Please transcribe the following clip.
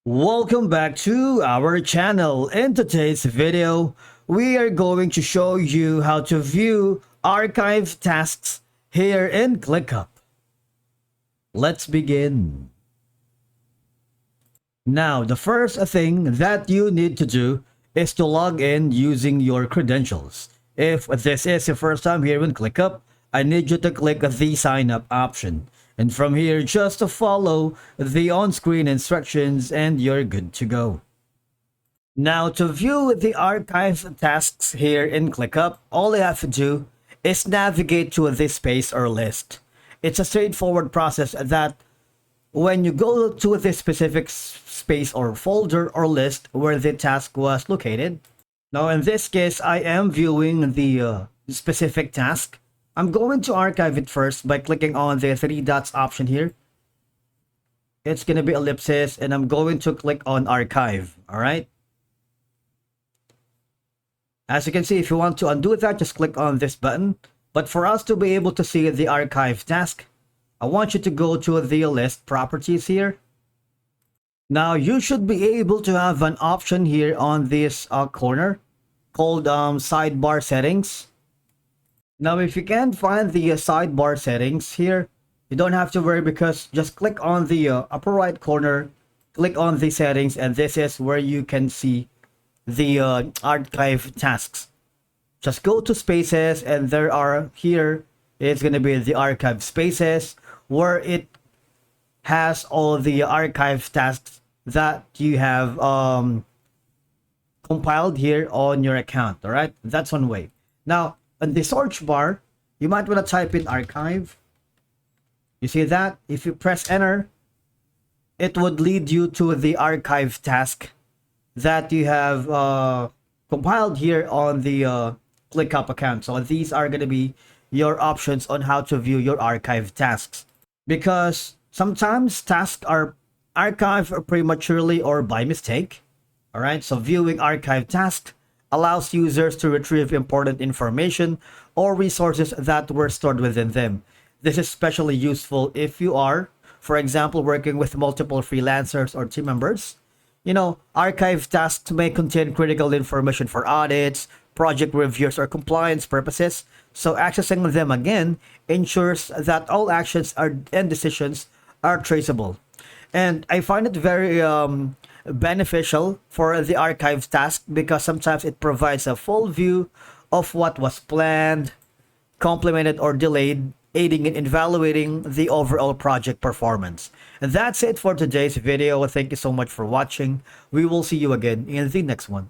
Welcome back to our channel. In today's video, we are going to show you how to view archive tasks here in Clickup. Let's begin. Now, the first thing that you need to do is to log in using your credentials. If this is your first time here in Clickup, I need you to click the sign up option. And from here, just to follow the on-screen instructions and you're good to go. Now, to view the archive tasks here in Clickup, all you have to do is navigate to this space or list. It's a straightforward process that when you go to this specific space or folder or list where the task was located. Now, in this case, I am viewing the specific task. I'm going to archive it first by clicking on the three dots option here. It's going to be ellipsis and I'm going to click on archive. All right. As you can see, if you want to undo that, just click on this button. But for us to be able to see the archive task, I want you to go to the list properties here. Now you should be able to have an option here on this corner called sidebar settings. Now, if you can't find the sidebar settings here, you don't have to worry because just click on the upper right corner, click on the settings, and this is where you can see the archive tasks. Just go to spaces and there are here is going to be the archive spaces where it has all the archive tasks that you have compiled here on your account. All right, that's one way. Now, in the search bar, you might want to type in archive. You see that? If you press enter, it would lead you to the archive task that you have compiled here on the Clickup account. So these are going to be your options on how to view your archive tasks. Because sometimes tasks are archived prematurely or by mistake. All right, so viewing archive tasks allows users to retrieve important information or resources that were stored within them. This is especially useful if you are, for example, working with multiple freelancers or team members. You know, archive tasks may contain critical information for audits, project reviews, or compliance purposes, so accessing them again ensures that all actions and decisions are traceable. And I find it very beneficial for the archive task because sometimes it provides a full view of what was planned, complemented, or delayed, aiding in evaluating the overall project performance. And that's it for today's video. Thank you so much for watching. We will see you again in the next one.